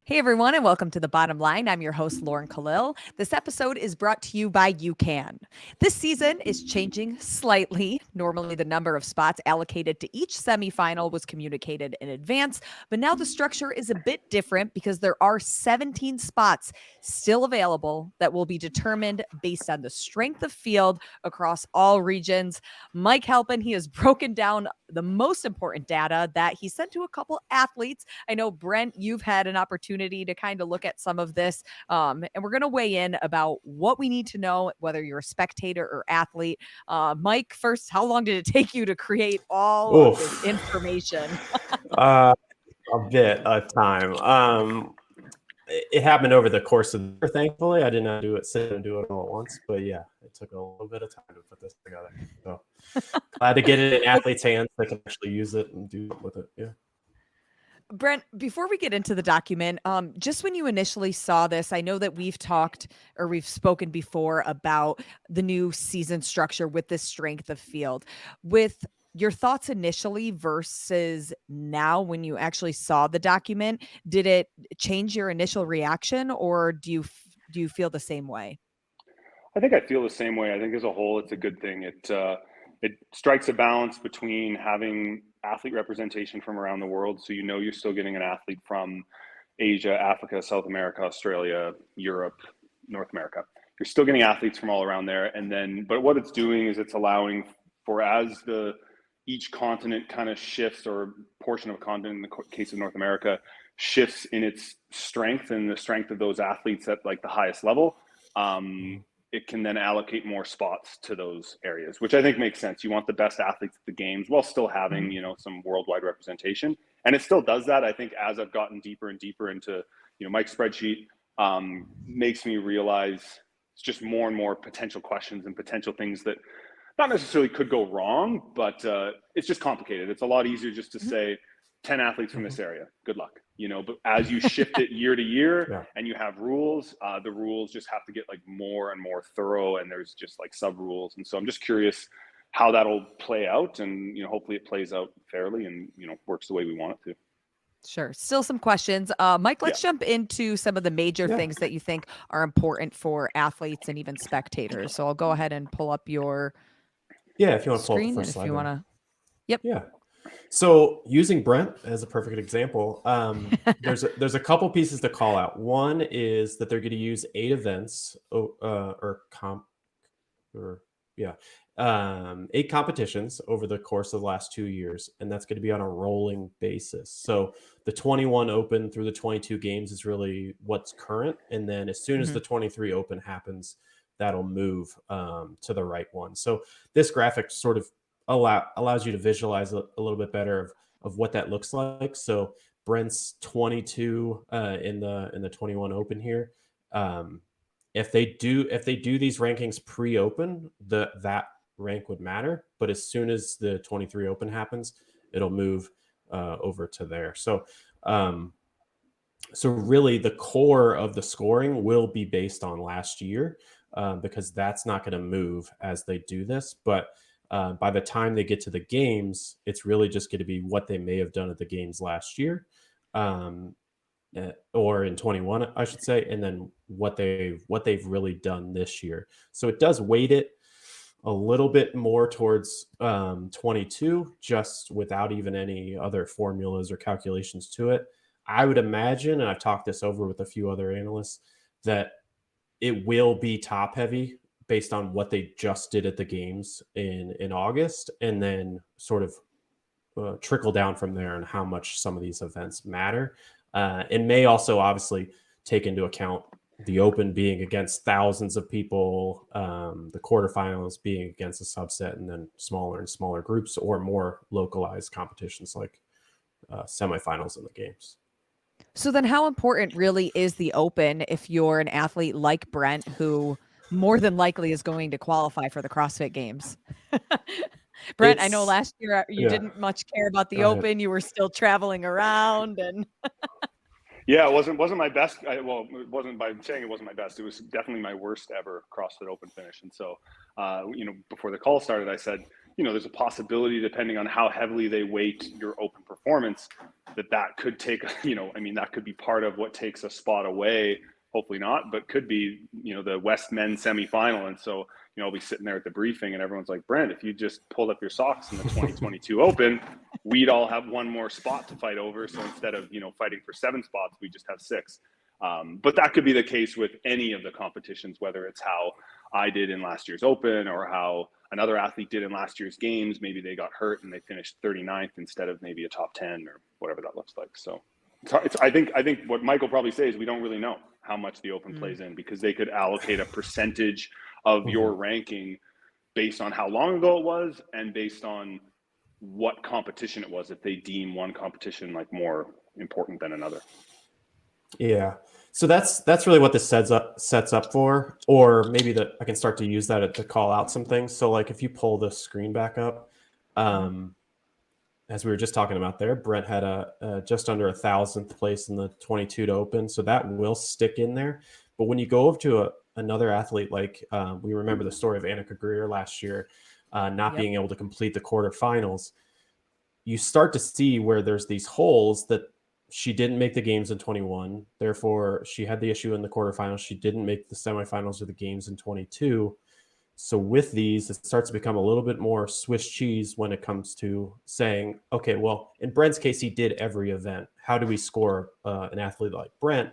Hey everyone, and welcome to The Bottom Line. I'm your host, Lauren Kalil. This episode is brought to you by UCAN. This season is changing slightly. Normally, the number of spots allocated to each semifinal was communicated in advance, but now the structure is a bit different because there are 17 spots still available that will be determined based on the strength of field across all regions. Mike Halpin, he has broken down the most important data that he sent to a couple athletes. I know, Brent, you've had an opportunity to kind of look at some of this. And we're going to weigh in about what we need to know, whether you're a spectator or athlete. Mike, first, how long did it take you to create all of this information? A bit of time. It happened over the course of the year, thankfully. I did not sit and do it all at once. But yeah, it took a little bit of time to put this together. So glad to get it in athletes' hands that can actually use it and do it with it. Yeah. Brent, before we get into the document, just when you initially saw this, I know that we've spoken before about the new season structure with this strength of field. With your thoughts initially versus now when you actually saw the document, did it change your initial reaction, or do you feel the same way? I think I feel the same way. I think as a whole, it's a good thing. It strikes a balance between having athlete representation from around the world, so you're still getting an athlete from Asia, Africa, South America, Australia, Europe, North America. You're still getting athletes from all around there, but what it's doing is it's allowing for each continent kind of shifts, or portion of a continent, in the case of North America, shifts in its strength and the strength of those athletes at like the highest level. It can then allocate more spots to those areas, which I think makes sense. You want the best athletes at the games while still having, some worldwide representation. And it still does that. I think as I've gotten deeper and deeper into, Mike's spreadsheet, makes me realize it's just more and more potential questions and potential things that not necessarily could go wrong, but it's just complicated. It's a lot easier just to say 10 athletes from this area, good luck. But as you shift it year to year and you have rules, the rules just have to get like more and more thorough, and there's just like sub rules. And so I'm just curious how that'll play out, and hopefully it plays out fairly and works the way we want it to. Sure. Still some questions. Mike, let's jump into some of the major things that you think are important for athletes and even spectators. So I'll go ahead and pull up your if you want to pull up the screen, first and slide. if you want to. Yep. Yeah. So using Brent as a perfect example, there's a couple pieces to call out. One is that they're going to use 8 events, 8 competitions over the course of the last 2 years, and that's going to be on a rolling basis. So the 21 Open through the 22 games is really what's current, and then as soon as the 23 Open happens, that'll move to the right one. So this graphic sort of allows you to visualize a little bit better of what that looks like. So Brent's 22 in the 21 Open here. If they do these rankings pre-Open, that rank would matter. But as soon as the 23 Open happens, it'll move over to there. So really the core of the scoring will be based on last year, because that's not going to move as they do this. But by the time they get to the games, it's really just going to be what they may have done at the games last year, or in 21, I should say, and then what they've really done this year. So it does weight it a little bit more towards 22, just without even any other formulas or calculations to it. I would imagine, and I've talked this over with a few other analysts, that it will be top heavy based on what they just did at the games in August, and then sort of trickle down from there and how much some of these events matter. It may also obviously take into account the Open being against thousands of people, the quarterfinals being against a subset, and then smaller and smaller groups, or more localized competitions like semifinals in the games. So then how important really is the Open if you're an athlete like Brent, who more than likely is going to qualify for the CrossFit Games? Brent, I know last year you didn't much care about the Open. You were still traveling around, and yeah, it wasn't my best. It wasn't by saying it wasn't my best. It was definitely my worst ever CrossFit Open finish. And so, before the call started, I said, there's a possibility, depending on how heavily they weight your Open performance, that could take, that could be part of what takes a spot away. Hopefully not, but could be, the West men's semifinal. And so, I'll be sitting there at the briefing and everyone's like, Brent, if you just pulled up your socks in the 2022 Open, we'd all have one more spot to fight over. So instead of, fighting for 7 spots, we just have 6. But that could be the case with any of the competitions, whether it's how I did in last year's Open or how another athlete did in last year's games. Maybe they got hurt and they finished 39th instead of maybe a top 10 or whatever that looks like. So I think what Mike will probably say is we don't really know how much the Open plays in, because they could allocate a percentage of your ranking based on how long ago it was and based on what competition it was, if they deem one competition like more important than another. Yeah. So that's really what this sets up for, or maybe that I can start to use that to call out some things. So like if you pull the screen back up, as we were just talking about there, Brent had a just under 1,000th place in the 22 to Open. So that will stick in there. But when you go over to another athlete, like we remember the story of Annika Greer last year, not being able to complete the quarterfinals, you start to see where there's these holes that she didn't make the games in 21. Therefore, she had the issue in the quarterfinals. She didn't make the semifinals or the games in 22. So with these, it starts to become a little bit more Swiss cheese when it comes to saying, okay, well, in Brent's case, he did every event. How do we score an athlete like Brent?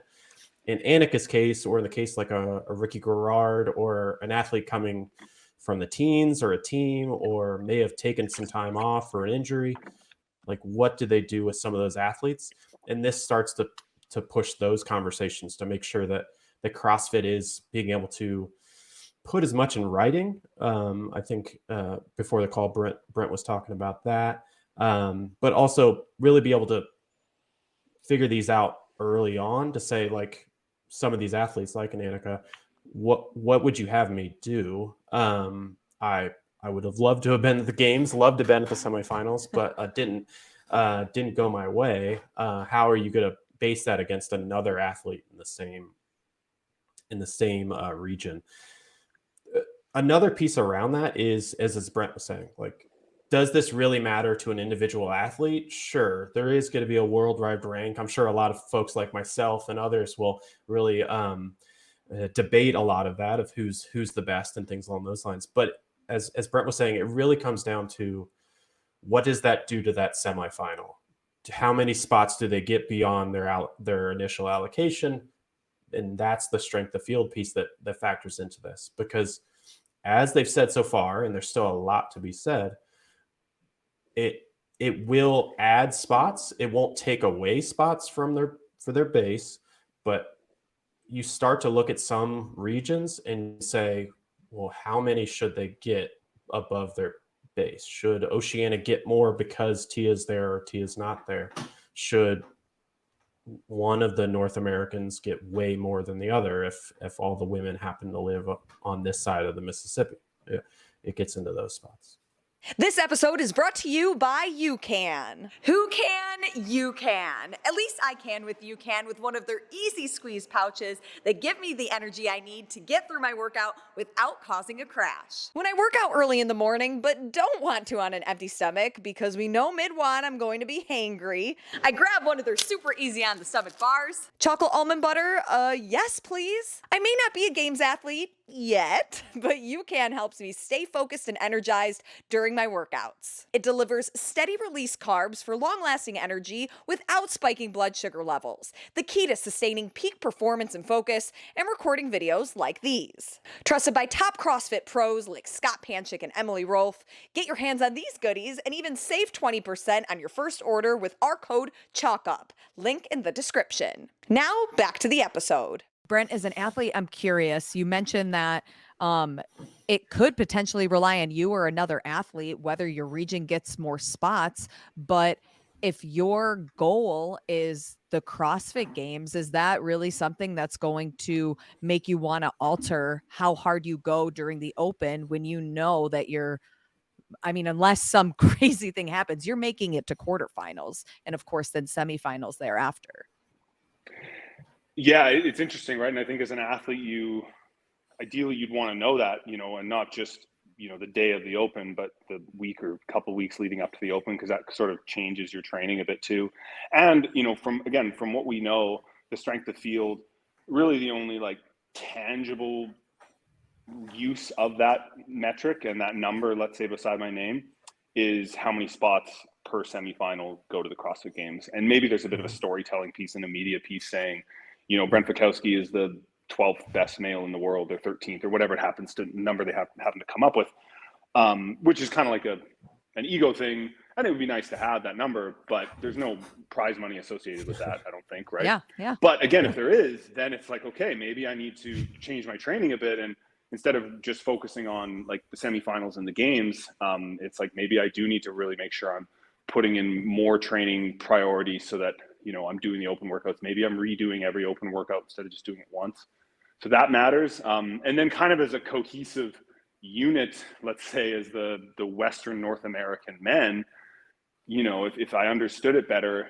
In Annika's case, or in the case like a Ricky Garrard, or an athlete coming from the teens or a team, or may have taken some time off for an injury, like what do they do with some of those athletes? And this starts to push those conversations to make sure that the CrossFit is being able to put as much in writing. I think before the call, Brent was talking about that, but also really be able to figure these out early on to say, like, some of these athletes like an Annika, what would you have me do? I would have loved to have been at the games, loved to have been at the semifinals, but didn't go my way. How are you going to base that against another athlete in the same region? Another piece around that is, as Brent was saying, like, does this really matter to an individual athlete? Sure, there is going to be a worldwide rank. I'm sure a lot of folks like myself and others will really debate a lot of that, of who's the best and things along those lines. But as Brent was saying, it really comes down to, what does that do to that semifinal? How many spots do they get beyond their initial allocation? And that's the strength of field piece that factors into this, because as they've said so far, and there's still a lot to be said, it will add spots. It won't take away spots for their base, but you start to look at some regions and say, well, how many should they get above their base? Should Oceania get more because Tia's there or Tia's not there? Should one of the North Americans get way more than the other if all the women happen to live on this side of the Mississippi? It gets into those spots. This episode is brought to you by UCAN. Who can? You can. At least I can with UCAN, with one of their easy squeeze pouches that give me the energy I need to get through my workout without causing a crash. When I work out early in the morning, but don't want to on an empty stomach because we know mid-wan I'm going to be hangry, I grab one of their super easy on the stomach bars. Chocolate almond butter, yes please. I may not be a games athlete yet, but UCAN helps me stay focused and energized during my workouts. It delivers steady release carbs for long-lasting energy without spiking blood sugar levels, the key to sustaining peak performance and focus and recording videos like these. Trusted by top CrossFit pros like Scott Panchik and Emily Rolfe, get your hands on these goodies and even save 20% on your first order with our code CHALKUP, link in the description. Now, back to the episode. Brent, as an athlete, I'm curious. You mentioned that it could potentially rely on you or another athlete, whether your region gets more spots. But if your goal is the CrossFit Games, is that really something that's going to make you want to alter how hard you go during the Open when you know that unless some crazy thing happens, you're making it to quarterfinals and, of course, then semifinals thereafter? Yeah, it's interesting, right? And I think as an athlete, ideally you'd want to know that, and not just the day of the Open, but the week or couple weeks leading up to the Open, because that sort of changes your training a bit too. And, from what we know, the strength of field, really the only like tangible use of that metric and that number, let's say beside my name, is how many spots per semifinal go to the CrossFit Games. And maybe there's a bit of a storytelling piece and a media piece saying, Brent Fikowski is the 12th best male in the world, or 13th, or whatever it happens to number they happen to come up with, which is kind of like an ego thing. And it would be nice to have that number, but there's no prize money associated with that, I don't think, right? Yeah. But again, if there is, then it's like, okay, maybe I need to change my training a bit, and instead of just focusing on like the semifinals and the games, it's like maybe I do need to really make sure I'm putting in more training priority so that, I'm doing the open workouts. Maybe I'm redoing every open workout instead of just doing it once. So that matters. And then kind of as a cohesive unit, let's say as the Western North American men, if I understood it better,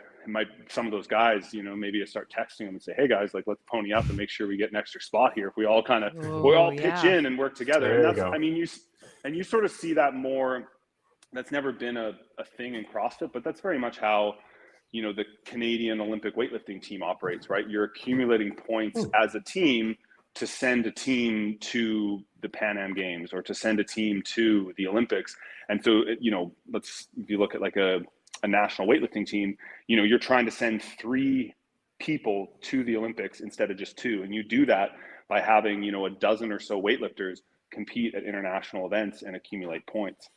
some of those guys, maybe I start texting them and say, hey guys, like let's pony up and make sure we get an extra spot here. If we all pitch in and work together. There and you go. you sort of see that more. That's never been a thing in CrossFit, but that's very much how, the Canadian Olympic weightlifting team operates, right? You're accumulating points as a team to send a team to the Pan Am Games or to send a team to the Olympics. And so, if you look at like a national weightlifting team, you're trying to send 3 people to the Olympics instead of just 2. And you do that by having, a dozen or so weightlifters compete at international events and accumulate points.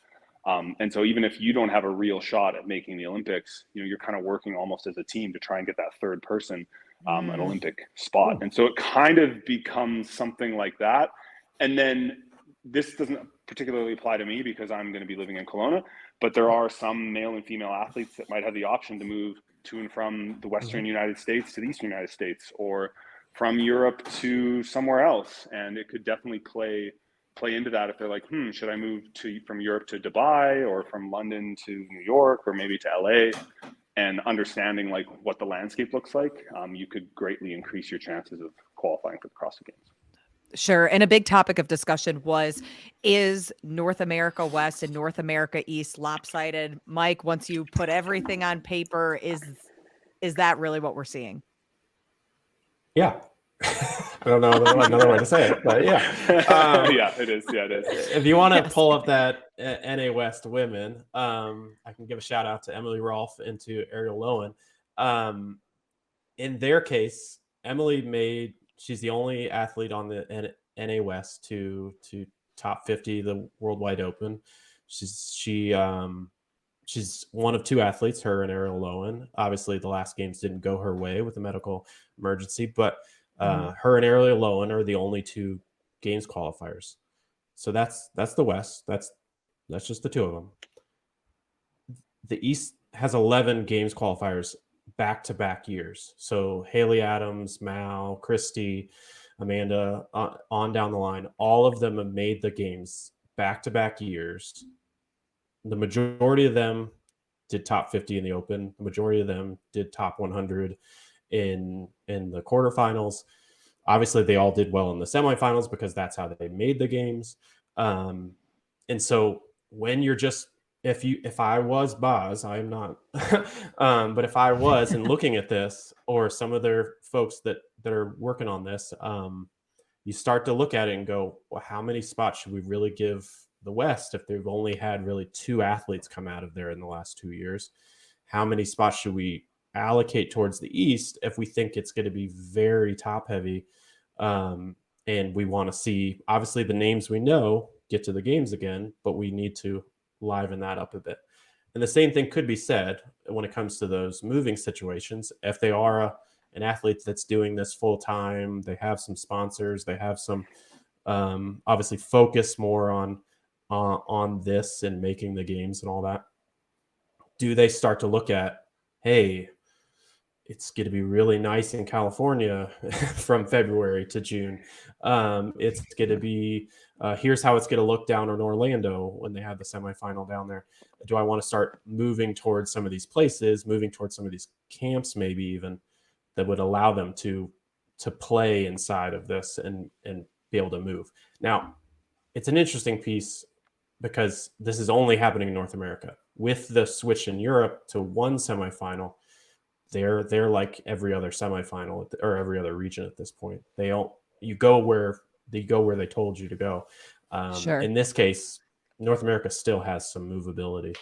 And so even if you don't have a real shot at making the Olympics, you're kind of working almost as a team to try and get that third person an Olympic spot. And so it kind of becomes something like that. And then this doesn't particularly apply to me because I'm going to be living in Kelowna, but there are some male and female athletes that might have the option to move to and from the Western United States to the Eastern United States, or from Europe to somewhere else. And it could definitely play into that if they're like, should I move from Europe to Dubai, or from London to New York, or maybe to LA? And understanding like what the landscape looks like, you could greatly increase your chances of qualifying for the CrossFit Games. Sure. And a big topic of discussion is North America West and North America East lopsided? Mike, once you put everything on paper, is that really what we're seeing? Yeah. I don't know another way to say it, but yeah. Yeah, it is. Yeah, it is. If you want to pull up that NA West women, I can give a shout out to Emily Rolfe and to Ariel Lowen. In their case, Emily she's the only athlete on the NA West to top 50 the Worldwide Open. She's one of 2 athletes, her and Ariel Lowen. Obviously, the last games didn't go her way with a medical emergency, but her and Ariel Lowen are the only 2 games qualifiers. So that's the West. That's just the 2 of them. The East has 11 games qualifiers back-to-back years. So Haley Adams, Mal, Christy, Amanda, on down the line, all of them have made the games back-to-back years. The majority of them did top 50 in the Open. The majority of them did top 100 in the quarterfinals. Obviously, they all did well in the semifinals because that's how they made the games. And so when you're just, if I was Boz, I am not, but if I was and looking at this, or some of their folks that are working on this, you start to look at it and go, well, how many spots should we really give the West if they've only had really 2 athletes come out of there in the last 2 years? How many spots should we allocate towards the East if we think it's going to be very top heavy? And we want to see, obviously, the names we know get to the games again, but we need to liven that up a bit. And the same thing could be said when it comes to those moving situations. If they are an athlete that's doing this full time, they have some sponsors, they have some obviously focus more on this and making the games and all that. Do they start to look at, hey, it's going to be really nice in California from February to June. It's going to be, here's how it's going to look down in Orlando when they have the semifinal down there. Do I want to start moving towards some of these places, moving towards some of these camps, maybe even, that would allow them to play inside of this and be able to move? Now, it's an interesting piece because this is only happening in North America. With the switch in Europe to one semifinal, they're like every other semifinal or every other region at this point. You go where they told you to go. Sure. In this case, North America still has some movability.